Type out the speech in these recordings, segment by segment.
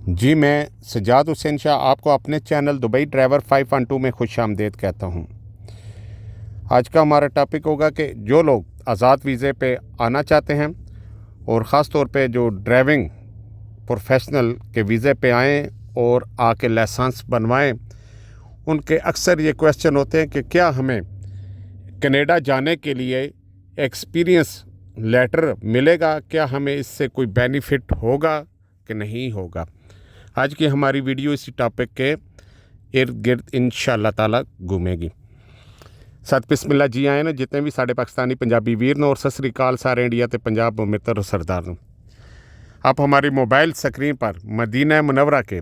जी, मैं सज्जाद हुसैन शाह आपको अपने चैनल दुबई ड्राइवर 512 में खुशामदीद कहता हूँ। आज का हमारा टॉपिक होगा कि जो लोग आज़ाद वीज़े पे आना चाहते हैं और ख़ास तौर पे जो ड्राइविंग प्रोफेशनल के वीज़े पे आएँ और आके लाइसेंस बनवाएं, उनके अक्सर ये क्वेश्चन होते हैं कि क्या हमें कनाडा जाने के लिए एक्सपीरियंस लेटर मिलेगा, क्या हमें इससे कोई बेनिफिट होगा कि नहीं होगा। आज की हमारी वीडियो इसी टॉपिक के इर्द गिर्द इंशाअल्लाह ताला घूमेगी। सत बिस्मिल्लाह जी आए ना जितने भी साढ़े पाकिस्तानी पंजाबी वीर ने और सत श्री अकाल सारे इंडिया ते पंजाब मित्र और सरदार ने। आप हमारी मोबाइल स्क्रीन पर मदीना मुनव्वरा के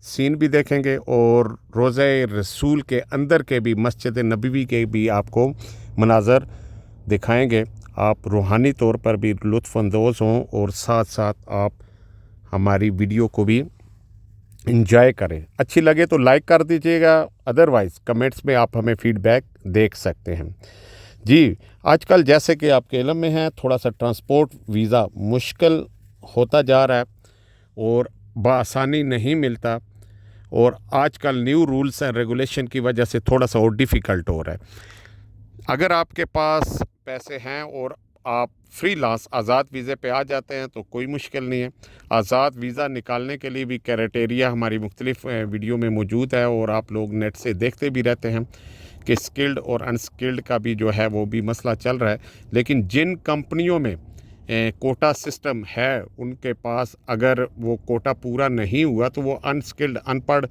सीन भी देखेंगे और रोज़े रसूल के अंदर के भी मस्जिद नबवी के भी आपको मनाजर दिखाएंगे। आप रूहानी तौर पर भी लुत्फ़अंदोज़ हों और साथ साथ आप हमारी वीडियो को भी इंजॉय करें। अच्छी लगे तो लाइक कर दीजिएगा, अदरवाइज़ कमेंट्स में आप हमें फ़ीडबैक देख सकते हैं। जी, आजकल जैसे कि आपके इल्म में है, थोड़ा सा ट्रांसपोर्ट वीज़ा मुश्किल होता जा रहा है और बआसानी नहीं मिलता, और आजकल न्यू रूल्स एंड रेगुलेशन की वजह से थोड़ा सा और डिफ़िकल्ट हो रहा है। अगर आपके पास पैसे हैं और आप फ्रीलांस आज़ाद वीज़े पे आ जाते हैं तो कोई मुश्किल नहीं है। आज़ाद वीज़ा निकालने के लिए भी क्राइटेरिया हमारी मुख्तलिफ वीडियो में मौजूद है और आप लोग नेट से देखते भी रहते हैं कि स्किल्ड और अनस्किल्ड का भी जो है वो भी मसला चल रहा है। लेकिन जिन कंपनियों में कोटा सिस्टम है, उनके पास अगर वो कोटा पूरा नहीं हुआ तो वो अनस्किल्ड, अनपढ़,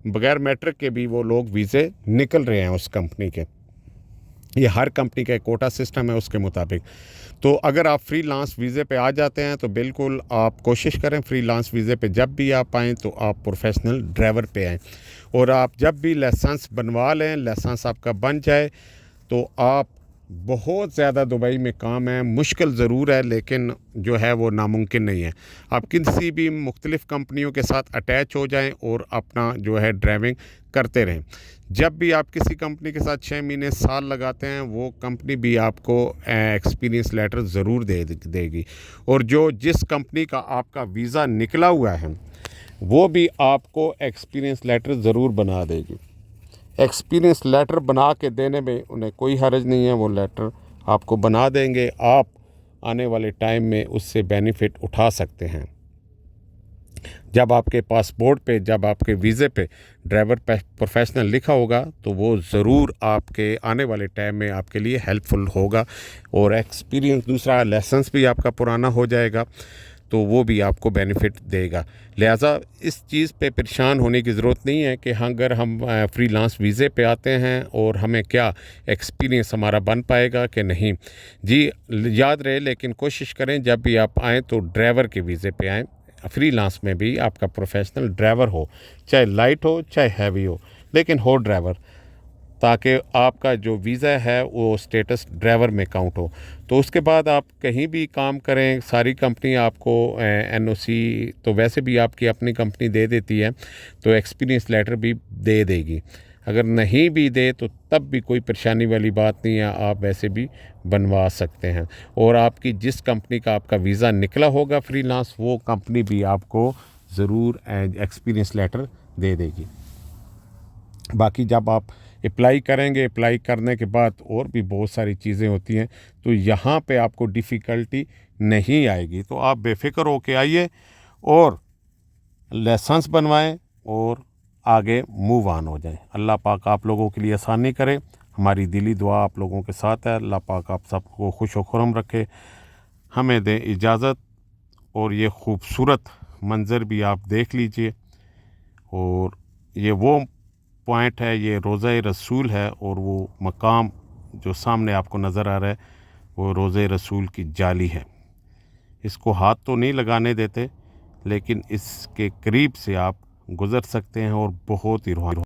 बगैर मैट्रिक के भी वो लोग वीज़े निकल रहे हैं उस कंपनी के। ये हर कंपनी का एक कोटा सिस्टम है उसके मुताबिक। तो अगर आप फ्रीलांस वीज़े पे आ जाते हैं तो बिल्कुल आप कोशिश करें फ्रीलांस वीज़े पे जब भी आप आएँ तो आप प्रोफेशनल ड्राइवर पे आएँ, और आप जब भी लाइसेंस बनवा लें, लाइसेंस आपका बन जाए तो आप बहुत ज़्यादा दुबई में काम है, मुश्किल ज़रूर है लेकिन जो है वो नामुमकिन नहीं है। आप किसी भी मुख्तलिफ़ कंपनियों के साथ अटैच हो जाएं और अपना जो है ड्राइविंग करते रहें। जब भी आप किसी कंपनी के साथ 6 महीने साल लगाते हैं, वो कंपनी भी आपको एक्सपीरियंस लेटर ज़रूर देगी, और जिस कंपनी का आपका वीज़ा निकला हुआ है वो भी आपको एक्सपीरियंस लेटर ज़रूर बना देगी। एक्सपीरियंस लेटर बना के देने में उन्हें कोई हर्ज नहीं है, वो लेटर आपको बना देंगे। आप आने वाले टाइम में उससे बेनिफिट उठा सकते हैं। जब आपके पासपोर्ट पे, जब आपके वीज़े पे ड्राइवर प्रोफेशनल लिखा होगा तो वो ज़रूर आपके आने वाले टाइम में आपके लिए हेल्पफुल होगा, और एक्सपीरियंस दूसरा लाइसेंस भी आपका पुराना हो जाएगा तो वो भी आपको बेनिफिट देगा। लिहाजा इस चीज़ पे परेशान होने की ज़रूरत नहीं है कि अगर हम फ्रीलांस वीज़े पे आते हैं और हमें क्या एक्सपीरियंस हमारा बन पाएगा कि नहीं। जी, याद रहे, लेकिन कोशिश करें जब भी आप आएँ तो ड्राइवर के वीज़े पे आएँ। फ्रीलांस में भी आपका प्रोफेशनल ड्राइवर हो, चाहे लाइट हो चाहे हैवी हो, लेकिन हो ड्राइवर, ताकि आपका जो वीज़ा है वो स्टेटस ड्राइवर में काउंट हो। तो उसके बाद आप कहीं भी काम करें, सारी कंपनी आपको एनओसी तो वैसे भी आपकी अपनी कंपनी दे देती है, तो एक्सपीरियंस लेटर भी दे देगी। अगर नहीं भी दे तो तब भी कोई परेशानी वाली बात नहीं है, आप वैसे भी बनवा सकते हैं। और आपकी जिस कंपनी का आपका वीज़ा निकला होगा फ्रीलांस, वो कंपनी भी आपको ज़रूर एक्सपीरियंस लेटर दे देगी। बाकी जब आप अप्लाई करेंगे, अप्लाई करने के बाद और भी बहुत सारी चीज़ें होती हैं, तो यहाँ पे आपको डिफ़िकल्टी नहीं आएगी। तो आप बेफ़िक्र होके आइए और लाइसेंस बनवाएं और आगे मूव ऑन हो जाएं। अल्लाह पाक आप लोगों के लिए आसानी करे। हमारी दिली दुआ आप लोगों के साथ है। अल्लाह पाक आप सबको खुश व खुर्रम रखे। हमें दें इजाज़त, और ये खूबसूरत मंज़र भी आप देख लीजिए। और ये वो पॉइंट है, ये रोज़ा रसूल है, और वो मकाम जो सामने आपको नज़र आ रहा है वो रोज़ा रसूल की जाली है। इसको हाथ तो नहीं लगाने देते, लेकिन इसके करीब से आप गुज़र सकते हैं और बहुत ही रूहानी